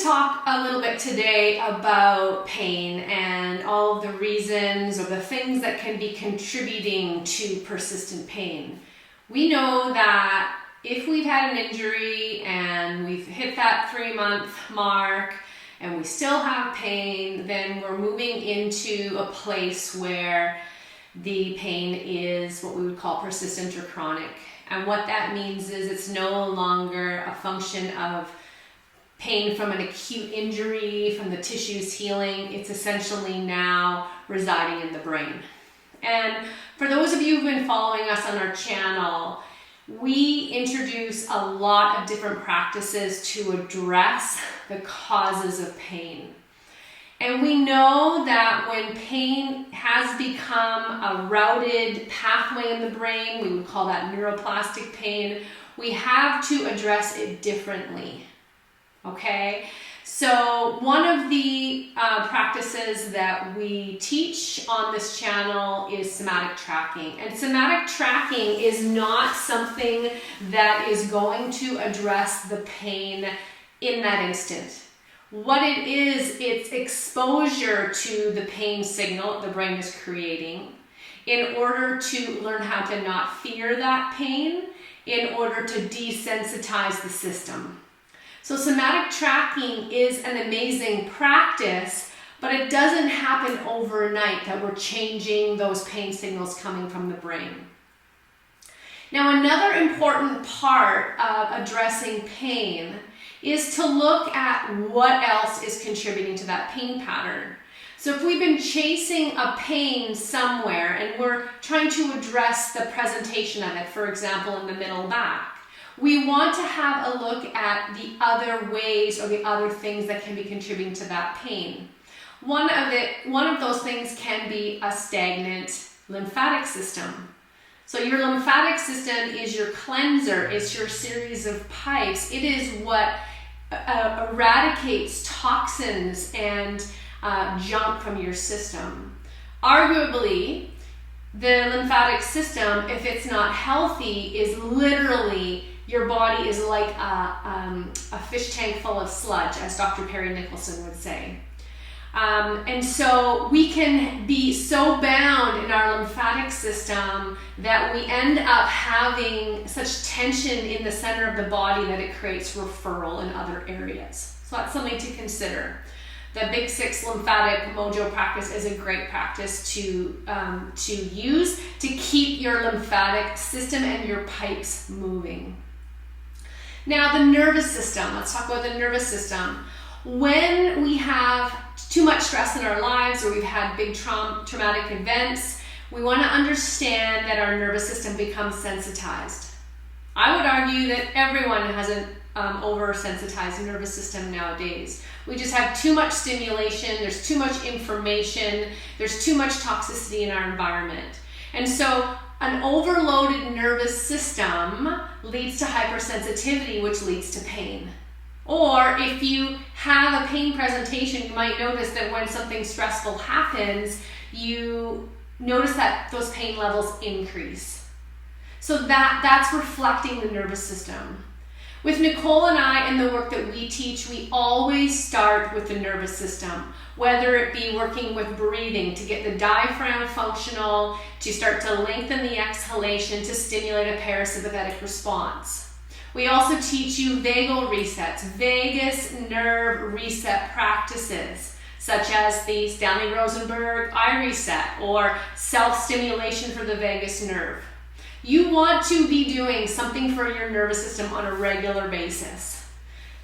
talk a little bit today about pain and all of the reasons or the things that can be contributing to persistent pain. We know that if we've had an injury and we've hit that 3-month mark and we still have pain, then we're moving into a place where the pain is what we would call persistent or chronic. And what that means is it's no longer a function of pain from an acute injury, from the tissues healing. It's essentially now residing in the brain. And for those of you who've been following us on our channel, we introduce a lot of different practices to address the causes of pain. And we know that when pain has become a routed pathway in the brain, we would call that neuroplastic pain, we have to address it differently. Okay? So one of the practices that we teach on this channel is somatic tracking. And somatic tracking is not something that is going to address the pain in that instant. What it is, it's exposure to the pain signal the brain is creating in order to learn how to not fear that pain, in order to desensitize the system. So somatic tracking is an amazing practice, but it doesn't happen overnight that we're changing those pain signals coming from the brain. Now, another important part of addressing pain is to look at what else is contributing to that pain pattern. So if we've been chasing a pain somewhere and we're trying to address the presentation of it, for example, in the middle back, we want to have a look at the other ways or the other things that can be contributing to that pain. One of those things can be a stagnant lymphatic system. So your lymphatic system is your cleanser, it's your series of pipes. It is what eradicates toxins and junk from your system. Arguably, the lymphatic system, if it's not healthy, is literally, your body is like a fish tank full of sludge, as Dr. Perry Nicholson would say. And so we can be so bound in our lymphatic system that we end up having such tension in the center of the body that it creates referral in other areas. So that's something to consider. The Big Six lymphatic mojo practice is a great practice to use to keep your lymphatic system and your pipes moving. Now, the nervous system. Let's talk about the nervous system. When we have too much stress in our lives or we've had big traumatic events, we want to understand that our nervous system becomes sensitized. I would argue that everyone has an oversensitized nervous system nowadays. We just have too much stimulation, there's too much information, there's too much toxicity in our environment. And so an overloaded nervous system leads to hypersensitivity, which leads to pain. Or if you have a pain presentation, you might notice that when something stressful happens, you notice that those pain levels increase. So that's reflecting the nervous system. With Nicole and I and the work that we teach, we always start with the nervous system, whether it be working with breathing to get the diaphragm functional, to start to lengthen the exhalation, to stimulate a parasympathetic response. We also teach you vagal resets, vagus nerve reset practices, such as the Stanley Rosenberg eye reset or self-stimulation for the vagus nerve. You want to be doing something for your nervous system on a regular basis.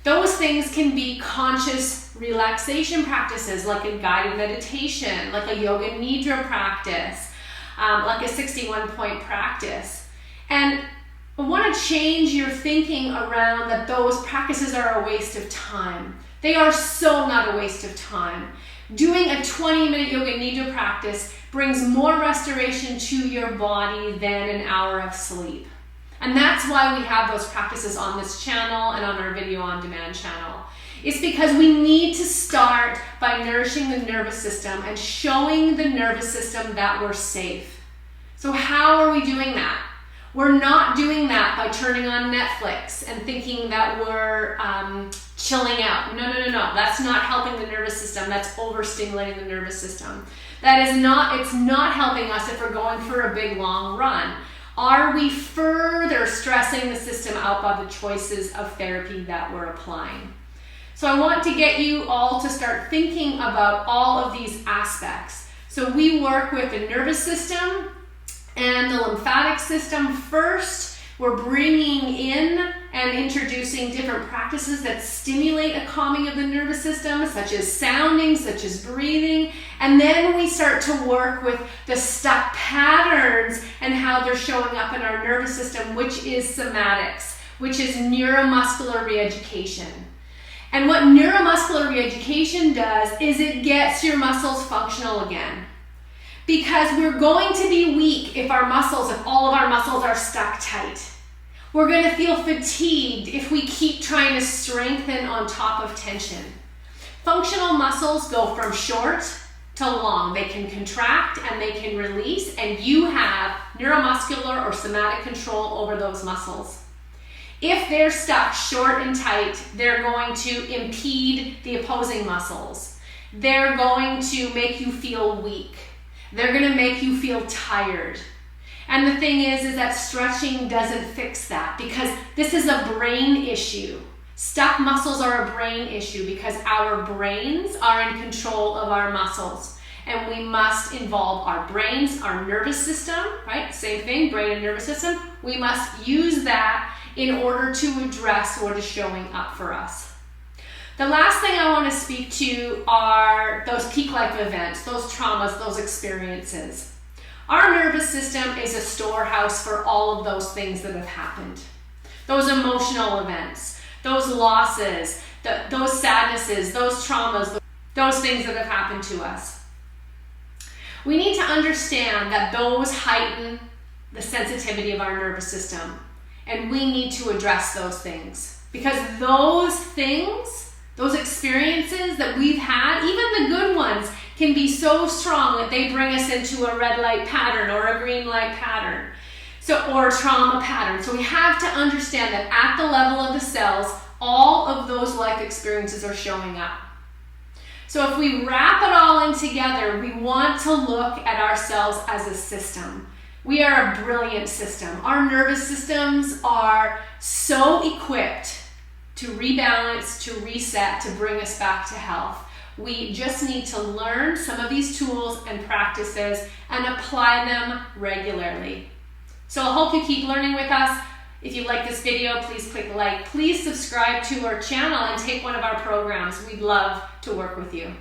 Those things can be conscious relaxation practices, like a guided meditation, like a yoga nidra practice, like a 61-point practice. And I want to change your thinking around that those practices are a waste of time. They are so not a waste of time. Doing a 20-minute yoga nidra practice brings more restoration to your body than an hour of sleep. And that's why we have those practices on this channel and on our video on demand channel. It's because we need to start by nourishing the nervous system and showing the nervous system that we're safe. So how are we doing that? We're not doing that by turning on Netflix and thinking that we're it's chilling out. No. That's not helping the nervous system. That's overstimulating the nervous system. It's not helping us if we're going for a big long run. Are we further stressing the system out by the choices of therapy that we're applying? So I want to get you all to start thinking about all of these aspects. So we work with the nervous system and the lymphatic system first. We're bringing in and introducing different practices that stimulate a calming of the nervous system, such as sounding, such as breathing. And then we start to work with the stuck patterns and how they're showing up in our nervous system, which is somatics, which is neuromuscular reeducation. And what neuromuscular reeducation does is it gets your muscles functional again. Because we're going to be weak if all of our muscles are stuck tight. We're going to feel fatigued if we keep trying to strengthen on top of tension. Functional muscles go from short to long. They can contract and they can release, and you have neuromuscular or somatic control over those muscles. If they're stuck short and tight, they're going to impede the opposing muscles. They're going to make you feel weak. They're going to make you feel tired. And the thing is that stretching doesn't fix that, because this is a brain issue. Stuck muscles are a brain issue because our brains are in control of our muscles. And we must involve our brains, our nervous system, right? Same thing, brain and nervous system. We must use that in order to address what is showing up for us. The last thing I want to speak to are those peak life events, those traumas, those experiences. Our nervous system is a storehouse for all of those things that have happened. Those emotional events, those losses, those sadnesses, those traumas, those things that have happened to us. We need to understand that those heighten the sensitivity of our nervous system, and we need to address those things, because those things, those experiences that we've had, even the good ones, can be so strong that they bring us into a red light pattern or a green light pattern, or a trauma pattern. So we have to understand that at the level of the cells, all of those life experiences are showing up. So if we wrap it all in together, we want to look at ourselves as a system. We are a brilliant system. Our nervous systems are so equipped to rebalance, to reset, to bring us back to health. We just need to learn some of these tools and practices and apply them regularly. So I hope you keep learning with us. If you like this video, please click like. Please subscribe to our channel and take one of our programs. We'd love to work with you.